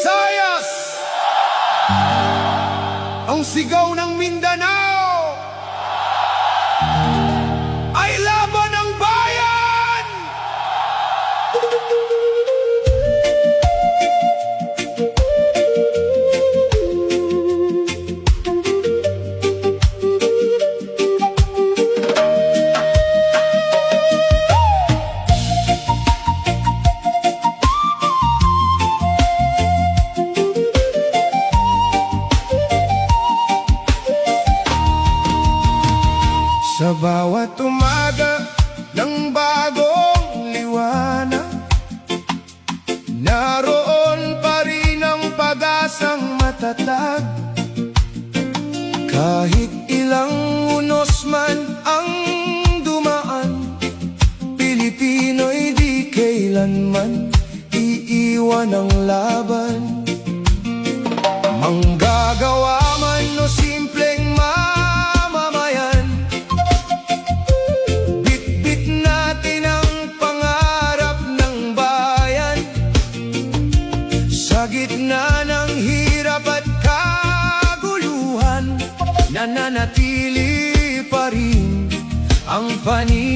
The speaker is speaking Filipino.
Visayas, ang sigaw ng Mindanao ay laban ng bayan! Sa bawat umaga ng bagong liwanag, naroon pa rin ang pag-asang matatag. Kahit ilang unos man ang dumaan, Pilipino'y di kailanman iiwan ang laban. Manggagawa man o simpleng mamamayan, bitbit natin ang pangarap ng bayan. Sa gitna ng hirap at kaguluhan, nananatili pa rin ang paniniwala